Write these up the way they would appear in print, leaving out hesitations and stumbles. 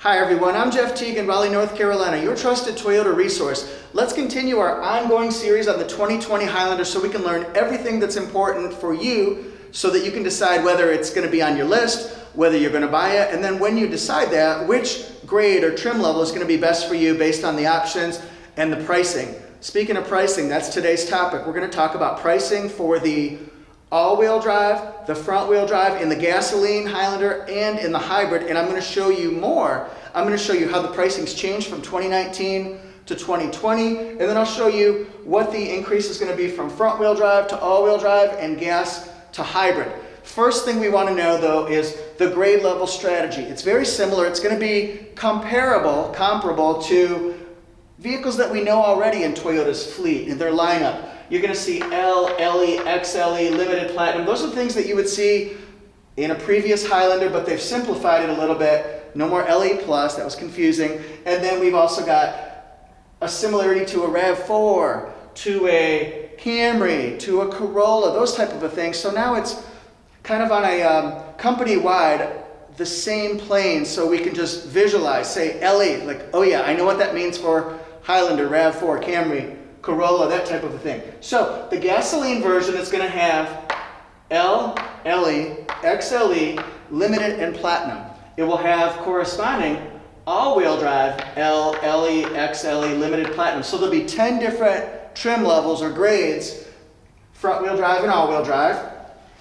Hi everyone, I'm Jeff Teague in Raleigh, North Carolina, your trusted Toyota resource. Let's continue our ongoing series on the 2020 Highlander so we can learn everything that's important for you so that you can decide whether it's going to be on your list, whether you're going to buy it, and then when you decide that, which grade or trim level is going to be best for you based on the options and the pricing. Speaking of pricing, that's today's topic. We're going to talk about pricing for the all-wheel drive, the front-wheel drive in the gasoline Highlander and in the hybrid, and I'm going to show you more. I'm going to show you how the pricing's changed from 2019 to 2020, and then I'll show you what the increase is going to be from front-wheel drive to all-wheel drive and gas to hybrid. First thing we want to know though is the grade level strategy. It's very similar. It's going to be comparable to vehicles that we know already in Toyota's fleet, in their lineup. You're going to see L, LE, XLE, Limited, Platinum. Those are things that you would see in a previous Highlander, but they've simplified it a little bit. No more LE Plus, that was confusing. And then we've also got a similarity to a RAV4, to a Camry, to a Corolla, those type of a thing. So now it's kind of on a company-wide, the same plane, so we can just visualize, say LE, like, oh yeah, I know what that means for Highlander, RAV4, Camry, Corolla, that type of a thing. So the gasoline version is going to have L, LE, XLE, Limited, and Platinum. It will have corresponding all-wheel drive, L, LE, XLE, Limited, Platinum. So there'll be 10 different trim levels or grades, front-wheel drive and all-wheel drive.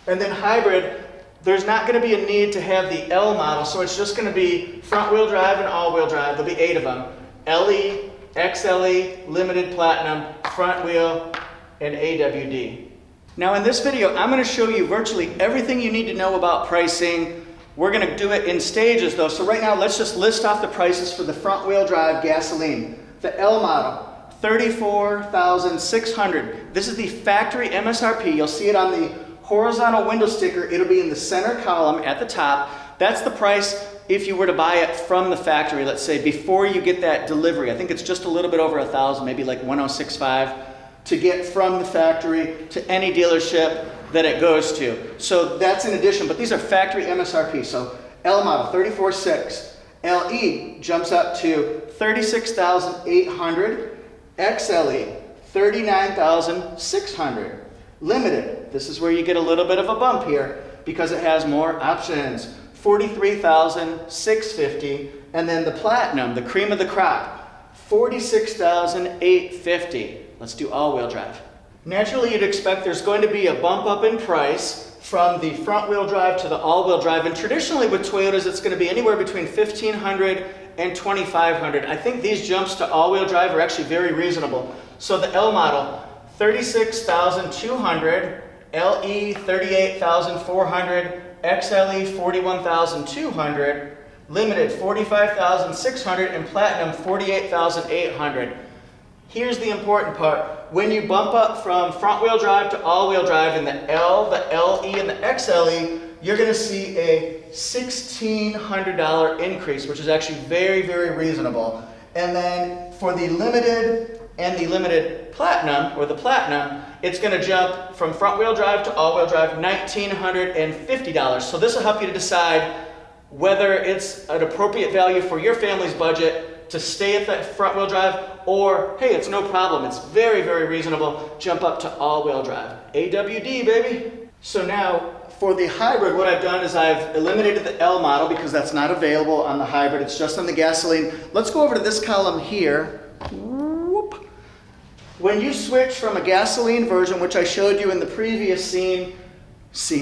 And then hybrid, there's not going to be a need to have the L model, so it's just going to be front-wheel drive and all-wheel drive. There'll be 8 of them. LE, XLE, Limited, Platinum, front wheel, and AWD. Now in this video, I'm going to show you virtually everything you need to know about pricing. We're going to do it in stages though, so right now let's just list off the prices for the front wheel drive gasoline. The L model, $34,600. This is the factory MSRP. You'll see it on the horizontal window sticker. It'll be in the center column at the top. That's the price if you were to buy it from the factory, let's say, before you get that delivery. I think it's just a little bit over $1,000, maybe like $1,065 to get from the factory to any dealership that it goes to. So that's in addition, but these are factory MSRP. So L model, $34,600. LE jumps up to $36,800. XLE, $39,600. Limited, this is where you get a little bit of a bump here because it has more options. $43,650, and then the Platinum, the cream of the crop, $46,850. Let's do all-wheel drive. Naturally, you'd expect there's going to be a bump up in price from the front-wheel drive to the all-wheel drive, and traditionally with Toyotas, it's going to be anywhere between $1,500 and $2,500. I think these jumps to all-wheel drive are actually very reasonable. So the L model, $36,200, LE, $38,400, XLE, $41,200, Limited, $45,600, and Platinum, $48,800. Here's the important part. When you bump up from front-wheel drive to all-wheel drive in the L, the LE, and the XLE, you're going to see a $1,600 increase, which is actually very, very reasonable. And then for the Limited and the Limited Platinum, or the Platinum, it's going to jump from front-wheel drive to all-wheel drive, $1,950. So this will help you to decide whether it's an appropriate value for your family's budget to stay at that front-wheel drive, or, hey, it's no problem. It's very, very reasonable. Jump up to all-wheel drive. AWD, baby. So now, for the hybrid, what I've done is I've eliminated the L model because that's not available on the hybrid. It's just on the gasoline. Let's go over to this column here. When you switch from a gasoline version, which I showed you in the previous scene,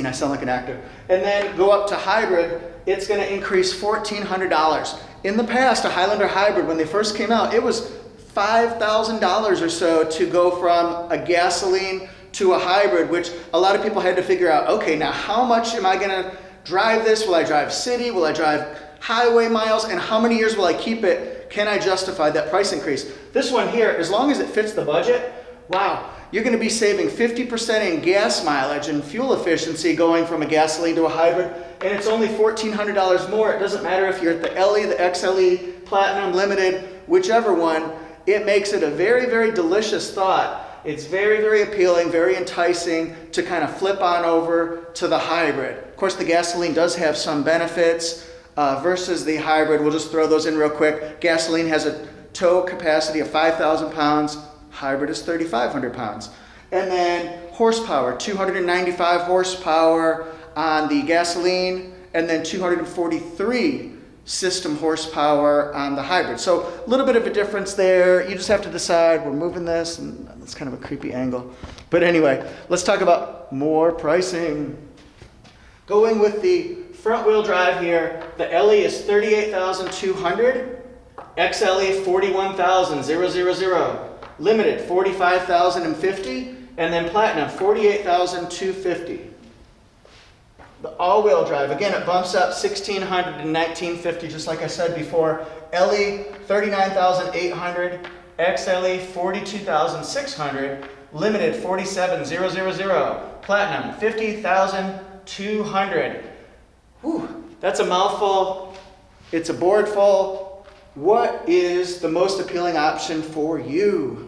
I sound like an actor, and then go up to hybrid, it's going to increase $1,400. In the past, a Highlander hybrid, when they first came out, it was $5,000 or so to go from a gasoline to a hybrid, which a lot of people had to figure out, okay, now how much am I going to drive this? Will I drive city? Will I drive highway miles? And how many years will I keep it? Can I justify that price increase? This one here, as long as it fits the budget, wow, you're going to be saving 50% in gas mileage and fuel efficiency going from a gasoline to a hybrid, and it's only $1,400 more. It doesn't matter if you're at the LE, the XLE, Platinum, Limited, whichever one. It makes it a very, very delicious thought. It's very, very appealing, very enticing to kind of flip on over to the hybrid. Of course, the gasoline does have some benefits. versus the hybrid. We'll just throw those in real quick. Gasoline has a tow capacity of 5,000 pounds. Hybrid is 3,500 pounds. And then horsepower, 295 horsepower on the gasoline, and then 243 system horsepower on the hybrid. So a little bit of a difference there. You just have to decide. We're moving this, and that's kind of a creepy angle. But anyway, let's talk about more pricing. Going with the front wheel drive here, the LE is 38,200, XLE 41,000, limited 45,050, and then platinum 48,250. The all-wheel drive, again, it bumps up 1,600 to 1,950, just like I said before. LE 39,800, XLE 42,600, limited 47,000, platinum 50,200. Whew, that's a mouthful. It's a board full. What is the most appealing option for you?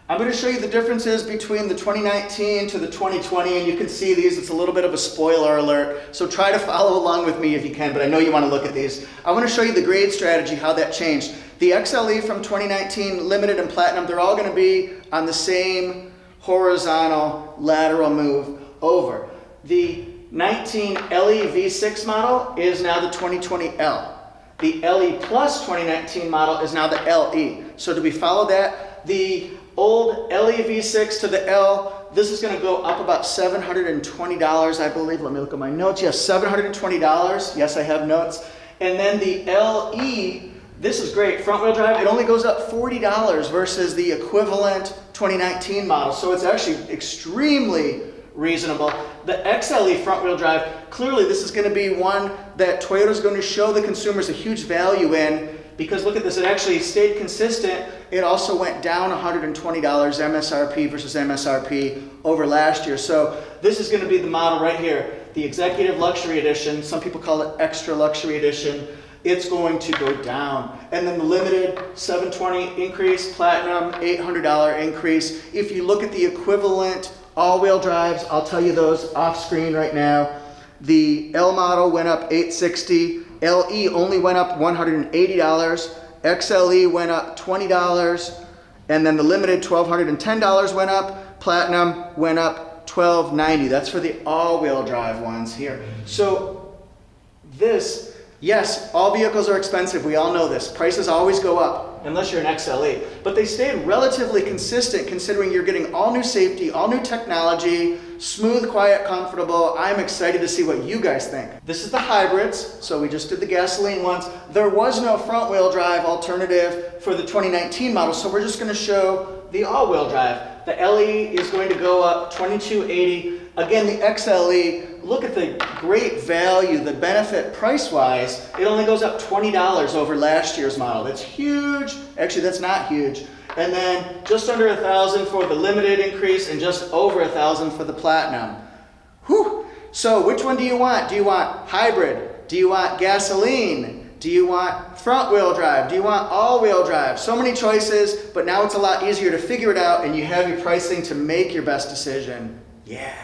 I'm going to show you the differences between the 2019 to the 2020, and you can see these. It's a little bit of a spoiler alert, so try to follow along with me if you can, but I know you want to look at these. I want to show you the grade strategy, how that changed. The XLE from 2019, Limited and Platinum, they're all going to be on the same horizontal lateral move over. The 19 LE V6 model is now the 2020 L. The LE Plus 2019 model is now the LE. So do we follow that? The old LE V6 to the L, this is going to go up about $720, I believe. Let me look at my notes. Yes, $720. Yes, I have notes. And then the LE, this is great. Front wheel drive, it only goes up $40 versus the equivalent 2019 model. So it's actually extremely reasonable. The XLE front wheel drive, clearly this is going to be one that Toyota's going to show the consumers a huge value in, because look at this, it actually stayed consistent. It also went down $120 MSRP versus MSRP over last year. So this is going to be the model right here, the Executive Luxury Edition. Some people call it Extra Luxury Edition. It's going to go down. And then the Limited, $720 increase, Platinum, $800 increase. If you look at the equivalent all-wheel drives, I'll tell you those off screen right now. The L model went up $860. LE only went up $180. XLE went up $20. And then the Limited, $1,210 went up. Platinum went up $1,290. That's for the all-wheel drive ones here. So this, yes, all vehicles are expensive. We all know this. Prices always go up, unless you're an XLE. But they stayed relatively consistent considering you're getting all new safety, all new technology, smooth, quiet, comfortable. I'm excited to see what you guys think. This is the hybrids. So we just did the gasoline ones. There was no front wheel drive alternative for the 2019 model. So we're just going to show the all-wheel drive. The LE is going to go up $2,280. Again, the XLE, look at the great value, the benefit price-wise. It only goes up $20 over last year's model. That's huge. Actually, that's not huge. And then just under $1,000 for the Limited increase and just over $1,000 for the Platinum. Whew. So which one do you want? Do you want hybrid? Do you want gasoline? Do you want front wheel drive? Do you want all wheel drive? So many choices, but now it's a lot easier to figure it out and you have your pricing to make your best decision. Yeah.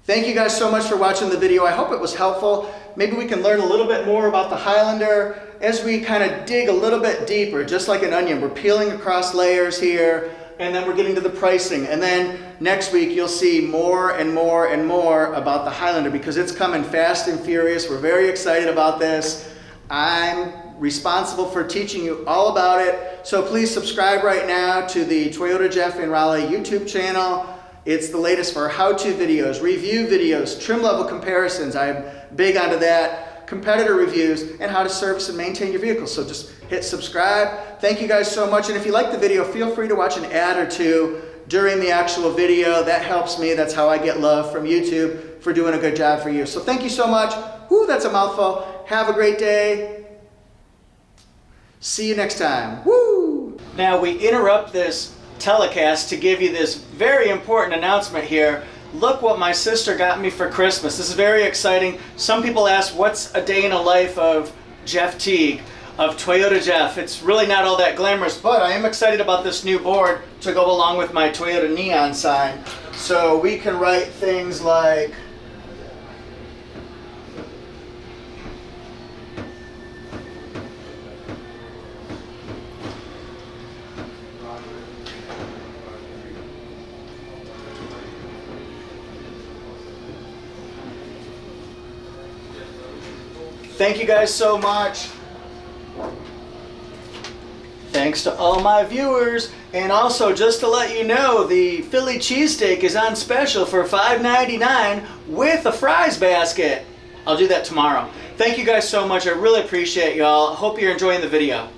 Thank you guys so much for watching the video. I hope it was helpful. Maybe we can learn a little bit more about the Highlander as we kind of dig a little bit deeper, just like an onion. We're peeling across layers here, and then we're getting to the pricing. And then next week, you'll see more and more and more about the Highlander because it's coming fast and furious. We're very excited about this. I'm responsible for teaching you all about it. So please subscribe right now to the Toyota Jeff in Raleigh YouTube channel. It's the latest for how-to videos, review videos, trim level comparisons. I'm big onto that. Competitor reviews, and how to service and maintain your vehicle. So just hit subscribe. Thank you guys so much. And if you like the video, feel free to watch an ad or two during the actual video. That helps me. That's how I get love from YouTube for doing a good job for you. So thank you so much. Whew, that's a mouthful. Have a great day. See you next time. Woo! Now we interrupt this telecast to give you this very important announcement here. Look what my sister got me for Christmas. This is very exciting. Some people ask, what's a day in a life of Jeff Teague, of Toyota Jeff? It's really not all that glamorous, but I am excited about this new board to go along with my Toyota neon sign. So we can write things like, Thank you guys so much. Thanks to all my viewers. And also, just to let you know, the Philly cheesesteak is on special for $5.99 with a fries basket. I'll do that tomorrow. Thank you guys so much. I really appreciate y'all. Hope you're enjoying the video.